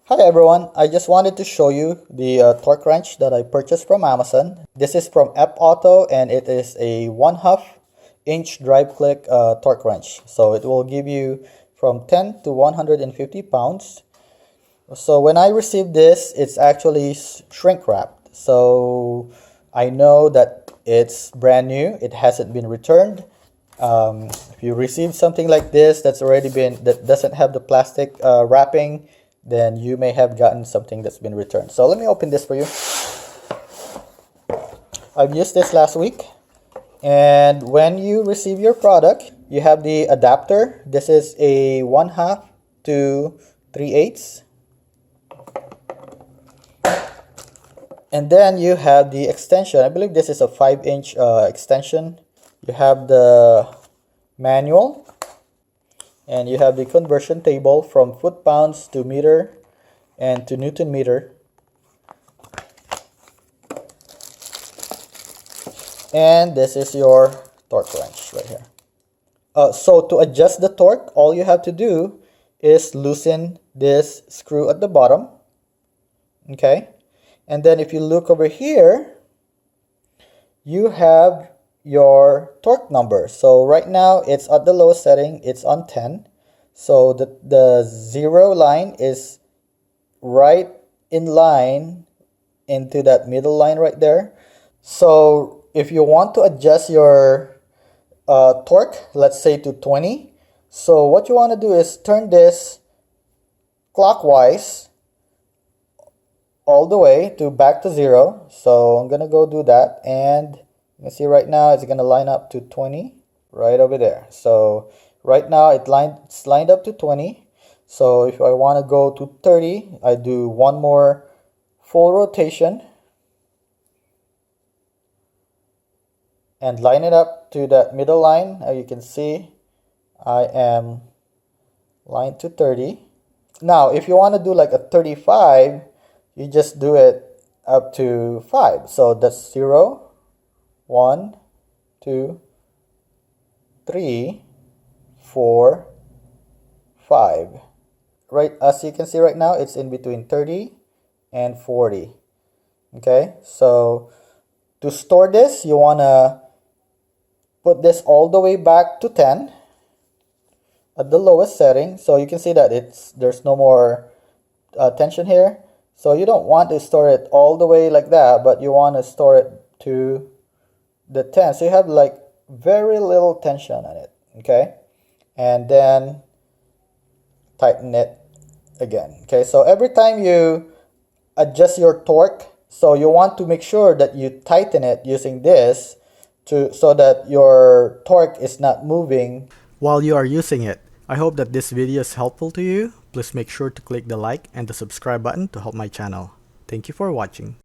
Hi everyone, I just wanted to show you the torque wrench that I purchased from Amazon. This is from EPAuto and it is a 1/2 inch drive click torque wrench. So it will give you from 10 to 150 pounds. So when I received this, it's actually shrink wrapped. So I know that it's brand new, it hasn't been returned. If you receive something like this that doesn't have the plastic wrapping, then you may have gotten something that's been returned. So let me open this for you. I've used this last week, and when you receive your product, you have the adapter. This is a 1/2 to 3/8, and then you have the extension. I believe this is a 5-inch extension. You have the manual, and you have the conversion table from foot-pounds to meter and to Newton meter. And this is your torque wrench right here. So to adjust the torque, all you have to do is loosen this screw at the bottom. Okay? And then if you look over here, you have your torque number. So right now it's at the lowest setting, it's on 10. So the 0 line is right in line into that middle line right there. So if you want to adjust your torque, let's say to 20, so what you want to do is turn this clockwise all the way to back to 0. So I'm gonna go do that, and you can see right now it's going to line up to 20 right over there. So right now it's lined up to 20. So if I want to go to 30, I do one more full rotation and line it up to that middle line. As you can see, I am lined to 30. Now if you want to do like a 35, you just do it up to 5. So that's 0, 1, 2, 3, 4, 5. Right, as you can see right now, it's in between 30 and 40. Okay, so to store this, you want to put this all the way back to 10 at the lowest setting. So you can see that there's no more tension here. So you don't want to store it all the way like that, but you want to store it to the 10, so you have like very little tension on it. Okay, and then tighten it again. Okay, so every time you adjust your torque, so you want to make sure that you tighten it using this so that your torque is not moving while you are using it. I hope that this video is helpful to you. Please make sure to click the like and the subscribe button to help my channel. Thank you for watching.